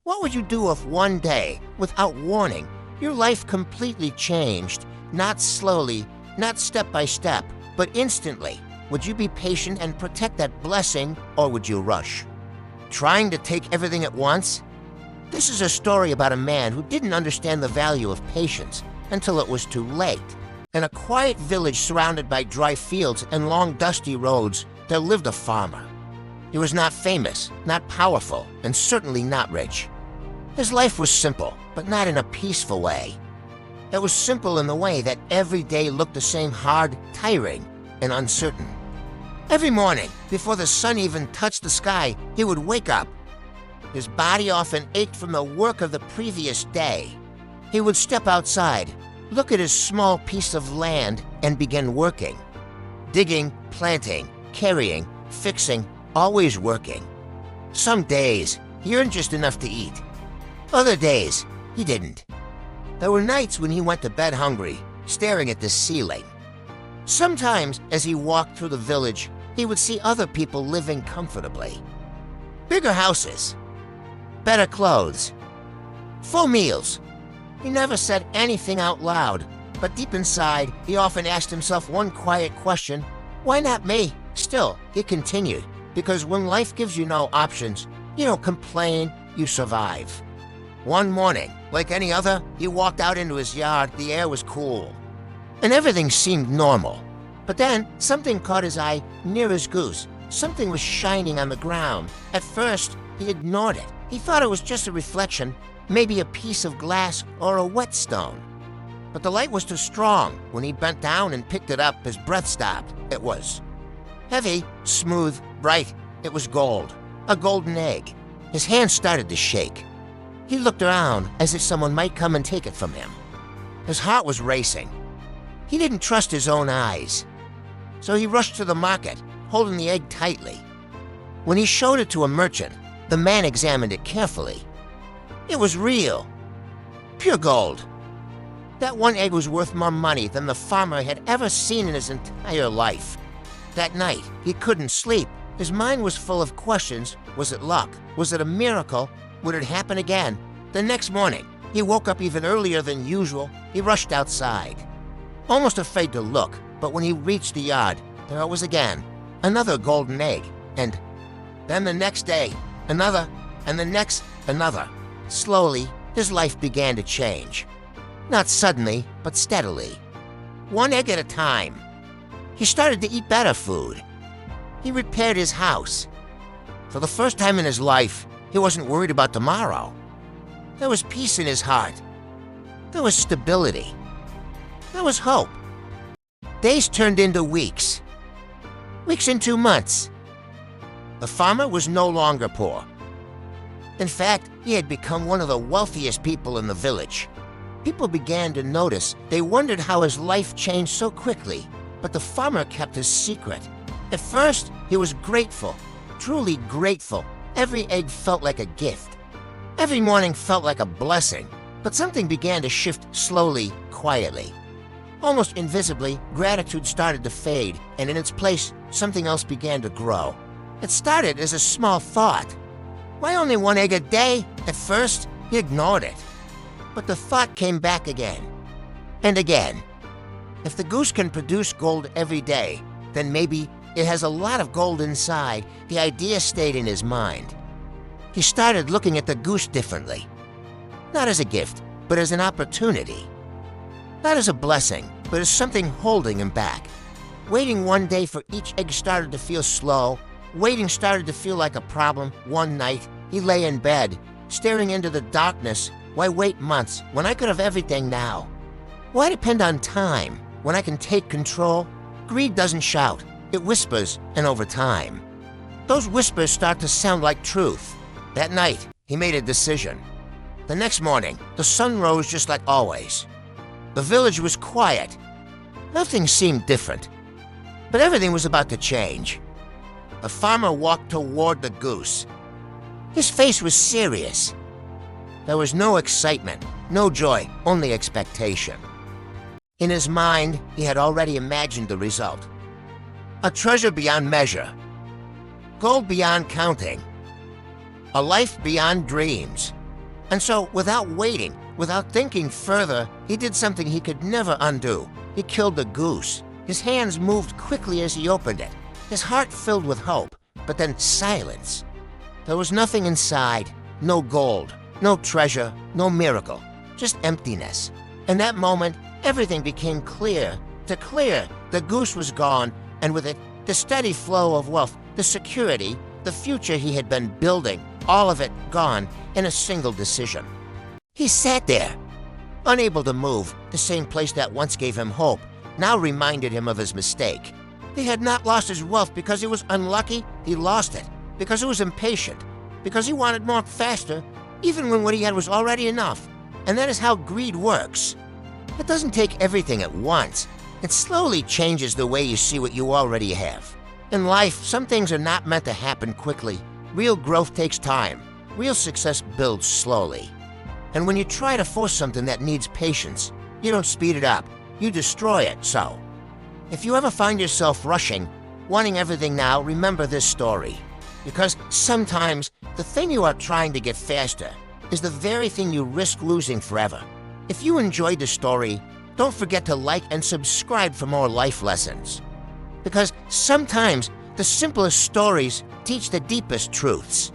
What would you do if one day, without warning, your life completely changed, not slowly, not step by step, but instantly? Would you be patient and protect that blessing, or would you rush? Trying to take everything at once? This is a story about a man who didn't understand the value of patience until it was too late. In a quiet village surrounded by dry fields and long dusty roads, there lived a farmer. He was not famous, not powerful, and certainly not rich. His life was simple, but not in a peaceful way. It was simple in the way that every day looked the same, hard, tiring, and uncertain. Every morning, before the sun even touched the sky, he would wake up. His body often ached from the work of the previous day. He would step outside, look at his small piece of land, and begin working. Digging, planting, carrying, fixing, always working. Some days, he earned just enough to eat. Other days, he didn't. There were nights when he went to bed hungry, staring at the ceiling. Sometimes, as he walked through the village, he would see other people living comfortably. Bigger houses, better clothes, full meals. He never said anything out loud, but deep inside, he often asked himself one quiet question: why not me? Still, he continued, because when life gives you no options, you don't complain, you survive. One morning, like any other, he walked out into his yard. The air was cool, and everything seemed normal. But then, something caught his eye near his goose. Something was shining on the ground. At first, he ignored it. He thought it was just a reflection, maybe a piece of glass or a whetstone. But the light was too strong. When he bent down and picked it up, his breath stopped. It was heavy, smooth, bright. It was gold, a golden egg. His hand started to shake. He looked around as if someone might come and take it from him. His heart was racing. He didn't trust his own eyes. So he rushed to the market, holding the egg tightly. When he showed it to a merchant, the man examined it carefully. It was real, pure gold. That one egg was worth more money than the farmer had ever seen in his entire life. That night, he couldn't sleep. His mind was full of questions. Was it luck? Was it a miracle? Would it happen again? The next morning, he woke up even earlier than usual. He rushed outside, almost afraid to look, but when he reached the yard, there it was again, another golden egg. And then the next day, another, and the next, another. Slowly, his life began to change. Not suddenly, but steadily. One egg at a time. He started to eat better food. He repaired his house. For the first time in his life, he wasn't worried about tomorrow. There was peace in his heart. There was stability. There was hope. Days turned into weeks. Weeks into months. The farmer was no longer poor. In fact, he had become one of the wealthiest people in the village. People began to notice. They wondered how his life changed so quickly, but the farmer kept his secret. At first, he was grateful, truly grateful. Every egg felt like a gift. Every morning felt like a blessing. But something began to shift slowly, quietly. Almost invisibly, gratitude started to fade, and in its place, something else began to grow. It started as a small thought. Why only one egg a day? At first, he ignored it. But the thought came back again, and again. If the goose can produce gold every day, then maybe it has a lot of gold inside. The idea stayed in his mind. He started looking at the goose differently. Not as a gift, but as an opportunity. Not as a blessing, but as something holding him back. Waiting one day for each egg started to feel slow. Waiting started to feel like a problem. One night, he lay in bed, staring into the darkness. Why wait months when I could have everything now? Why depend on time when I can take control? Greed doesn't shout, it whispers, and over time, those whispers start to sound like truth. That night, he made a decision. The next morning, the sun rose just like always. The village was quiet. Nothing seemed different, but everything was about to change. The farmer walked toward the goose. His face was serious. There was no excitement, no joy, only expectation. In his mind, he had already imagined the result. A treasure beyond measure. Gold beyond counting. A life beyond dreams. And so, without waiting, without thinking further, he did something he could never undo. He killed the goose. His hands moved quickly as he opened it, his heart filled with hope, but then silence. There was nothing inside, no gold, no treasure, no miracle, just emptiness. In that moment, everything became clear. The goose was gone, and with it, the steady flow of wealth, the security, the future he had been building, all of it gone in a single decision. He sat there, unable to move. The same place that once gave him hope now reminded him of his mistake. He had not lost his wealth because he was unlucky. He lost it because he was impatient, because he wanted more faster, even when what he had was already enough. And that is how greed works. It doesn't take everything at once. It slowly changes the way you see what you already have. In life, some things are not meant to happen quickly. Real growth takes time. Real success builds slowly. And when you try to force something that needs patience, you don't speed it up. You destroy it, so. If you ever find yourself rushing, wanting everything now, remember this story. Because sometimes the thing you are trying to get faster is the very thing you risk losing forever. If you enjoyed the story, don't forget to like and subscribe for more life lessons. Because sometimes the simplest stories teach the deepest truths.